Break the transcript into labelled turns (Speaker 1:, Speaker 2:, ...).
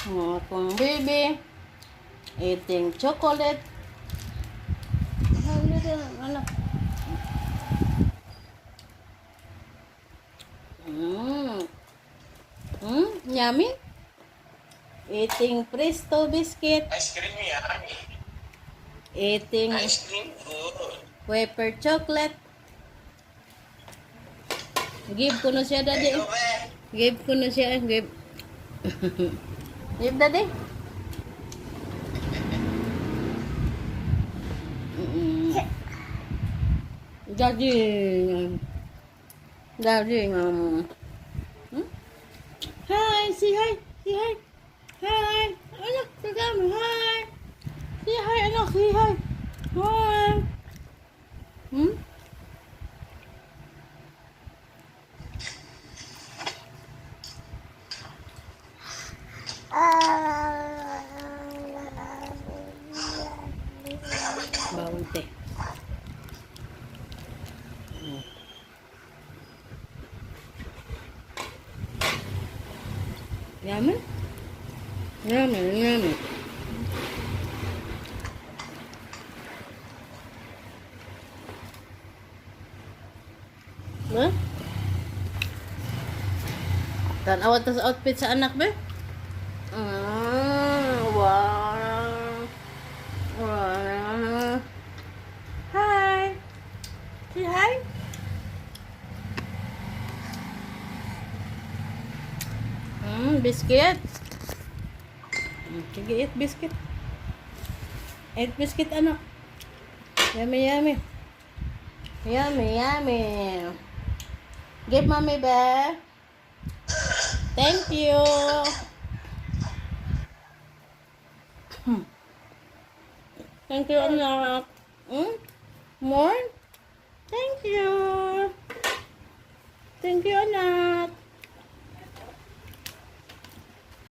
Speaker 1: Ang akong baby. Eating chocolate. Ano? Yummy. Eating Presto biscuit.
Speaker 2: Ice cream yummy.
Speaker 1: Eating
Speaker 2: Ice cream good.
Speaker 1: wafer chocolate. Give ko na siya, daddy.
Speaker 2: Ikaw ba?
Speaker 1: Give ko na siya. Give. Give, daddy. Daddy. Daddy. Hi. Say hi. Say hi. Hi. Anak, kagami. Hi. Say hi, anak. Say hi. Hi. Bawal, te. Yummy? Yummy, yummy. Ba? Tanaw tas outfit sa anak, be? Wow. Wow. Hi. Say hi. Biscuit. Sige, eat biscuit. Eat biscuit, anak. Yummy, yummy. Yummy, yummy. Give mommy back. Thank you. Thank you, anak. More? Thank you. Thank you, anak.